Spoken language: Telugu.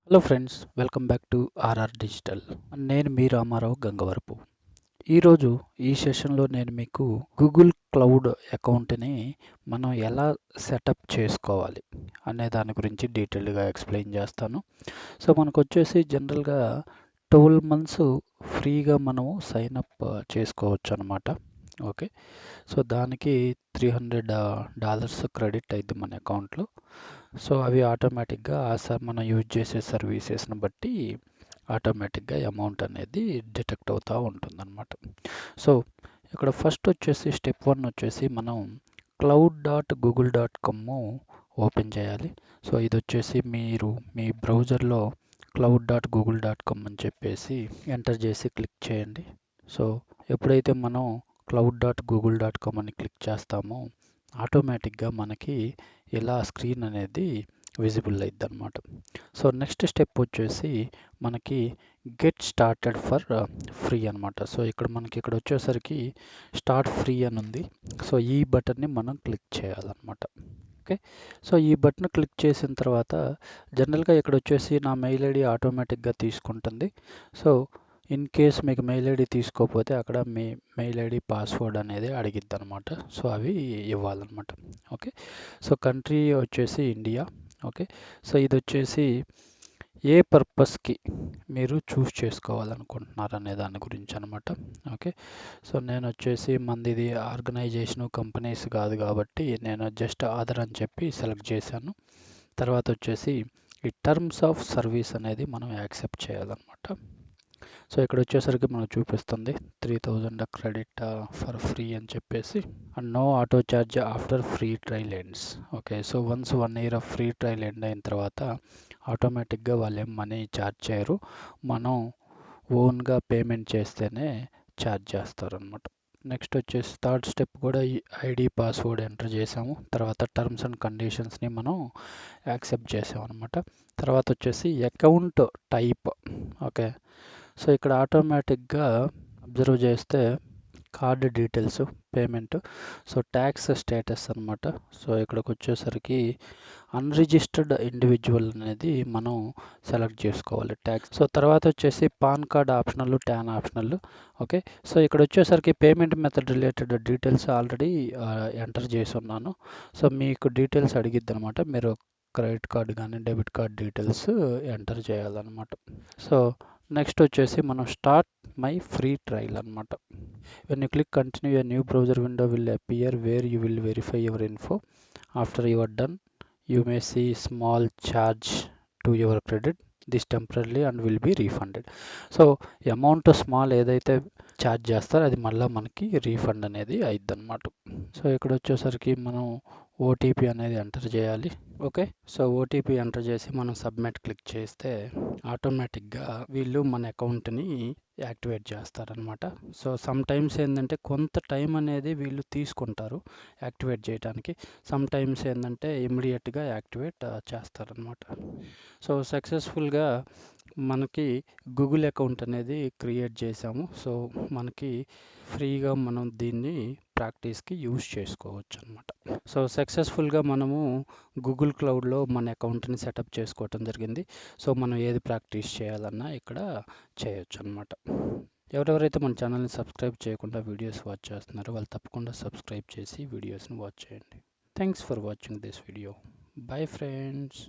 Hello friends, welcome back to RR digital. నేను మీ రామారావు గంగవరపు. ఈరోజు ఈ సెషన్లో నేను మీకు గూగుల్ క్లౌడ్ అకౌంట్ని మనం ఎలా సెటప్ చేసుకోవాలి అనే దాని గురించి డీటెయిల్డ్గా ఎక్స్ప్లెయిన్ చేస్తాను. సో మనకు వచ్చేసి జనరల్గా 12 మంత్స్ ఫ్రీగా మనము సైన్ అప్ చేసుకోవచ్చు అనమాట. ఓకే, సో దానికి $300 క్రెడిట్ అయింది మన అకౌంట్లో. సో అవి ఆటోమేటిక్గా మనం యూజ్ చేసే సర్వీసెస్ని బట్టి ఆటోమేటిక్గా అమౌంట్ అనేది డిటెక్ట్ అవుతూ ఉంటుందన్నమాట. సో ఇక్కడ ఫస్ట్ వచ్చేసి స్టెప్ 1 వచ్చేసి మనం cloud.google.com ఓపెన్ చేయాలి. సో ఇది వచ్చేసి మీరు మీ బ్రౌజర్లో cloud.google.com అని చెప్పేసి ఎంటర్ చేసి క్లిక్ చేయండి. సో ఎప్పుడైతే మనం cloud.google.com అని క్లిక్ చేస్తామో ఆటోమేటిక్గా మనకి ఇలా స్క్రీన్ అనేది విజిబుల్ అయింది అనమాట. సో నెక్స్ట్ స్టెప్ వచ్చేసి మనకి గెట్ స్టార్టెడ్ ఫర్ ఫ్రీ అనమాట. సో ఇక్కడ వచ్చేసరికి స్టార్ట్ ఫ్రీ అని ఉంది. సో ఈ బటన్ని మనం క్లిక్ చేయాలన్నమాట. ఓకే, సో ఈ బటన్ క్లిక్ చేసిన తర్వాత జనరల్గా ఇక్కడ వచ్చేసి నా మెయిల్ ఐడి ఆటోమేటిక్గా తీసుకుంటుంది. సో ఇన్ కేస్ మీకు మెయిల్ ఐడి తీసుకోకపోతే అక్కడ మీ మెయిల్ ఐడి పాస్వర్డ్ అనేది అడిగిద్ది అనమాట. సో అవి ఇవ్వాలన్నమాట. ఓకే, సో కంట్రీ వచ్చేసి ఇండియా. ఓకే, సో ఇది వచ్చేసి ఏ పర్పస్కి మీరు చూస్ చేసుకోవాలనుకుంటున్నారు అనే దాని గురించి అనమాట. ఓకే, సో నేను వచ్చేసి మంది ఇది ఆర్గనైజేషన్ కంపెనీస్ కాదు కాబట్టి నేను జస్ట్ ఆధార్ అని చెప్పి సెలెక్ట్ చేశాను. తర్వాత వచ్చేసి ఈ టర్మ్స్ ఆఫ్ సర్వీస్ అనేది మనం యాక్సెప్ట్ చేయాలన్నమాట. సో ఇక్కడ వచ్చేసరికి మనకు చూపిస్తుంది 3000 క్రెడిట్ ఫర్ ఫ్రీ అని చెప్పేసి and no auto charge after free trial ends. Okay, so once 1 year of free trial end అయిన తర్వాత ఆటోమేటిక్గా వాళ్ళు ఏం మనీ ఛార్జ్ చేయరు. మనం ఓన్గా పేమెంట్ చేస్తేనే ఛార్జ్ చేస్తారనమాట. నెక్స్ట్ వచ్చేసి థర్డ్ స్టెప్ కూడా ఈ ఐడి పాస్వర్డ్ ఎంటర్ చేసాము. తర్వాత టర్మ్స్ అండ్ కండిషన్స్ని మనం యాక్సెప్ట్ చేసాం అనమాట. తర్వాత వచ్చేసి అకౌంట్ టైప్. ఓకే, సో ఇక్కడ ఆటోమేటిక్గా అబ్జర్వ్ చేస్తే card details, payment, so tax status అనమాట. సో ఇక్కడికి వచ్చేసరికి అన్రిజిస్టర్డ్ ఇండివిజువల్ అనేది మనం సెలెక్ట్ చేసుకోవాలి ట్యాక్స్. సో తర్వాత వచ్చేసి PAN card optional, TAN optional. Okay, so ఇక్కడ వచ్చేసరికి payment method related details already enter చేసి ఉన్నాను. సో మీకు డీటెయిల్స్ అడిగిద్ది అనమాట. మీరు క్రెడిట్ కార్డ్ కానీ డెబిట్ కార్డ్ డీటెయిల్స్ ఎంటర్ చేయాలన్నమాట. సో నెక్స్ట్ వచ్చేసి మనం స్టార్ట్ మై ఫ్రీ ట్రయల్ అనమాట. When you click continue, a new browser window will appear where you will verify your info. After you are done you may see small charge to your credit this temporary and will be refunded. So amount small ఏదైతే ఛార్జ్ చేస్తారో అది మళ్ళీ మనకి రీఫండ్ అనేది అయిద్ది అనమాట. సో ఇక్కడ వచ్చేసరికి మనం ఓటీపీ అనేది ఎంటర్ చేయాలి. ఓకే, సో ఓటీపీ ఎంటర్ చేసి మనం సబ్మిట్ క్లిక్ చేస్తే ఆటోమేటిక్గా వీళ్ళు మన అకౌంట్ని యాక్టివేట్ చేస్తారనమాట. సో సమ్ టైమ్స్ ఏంటంటే కొంత టైం అనేది వీళ్ళు తీసుకుంటారు యాక్టివేట్ చేయడానికి. సమ్ టైమ్స్ ఏంటంటే ఇమ్మీడియట్గా యాక్టివేట్ చేస్తారనమాట. సో సక్సెస్ఫుల్గా మనకి గూగుల్ అకౌంట్ అనేది క్రియేట్ చేసాము. సో మనకి ఫ్రీగా మనం దీన్ని ప్రాక్టీస్కి యూజ్ చేసుకోవచ్చు అనమాట. సో సక్సెస్ఫుల్గా మనము గూగుల్ క్లౌడ్లో మన అకౌంట్ని సెటప్ చేసుకోవటం జరిగింది. సో మనం ఏది ప్రాక్టీస్ చేయాలన్నా ఇక్కడ చేయొచ్చు అనమాట. ఎవరెవరైతే మన ఛానల్ని సబ్స్క్రైబ్ చేయకుండా వీడియోస్ వాచ్ చేస్తున్నారో వాళ్ళు తప్పకుండా సబ్స్క్రైబ్ చేసి వీడియోస్ని వాచ్ చేయండి. Thanks for watching this video. Bye friends.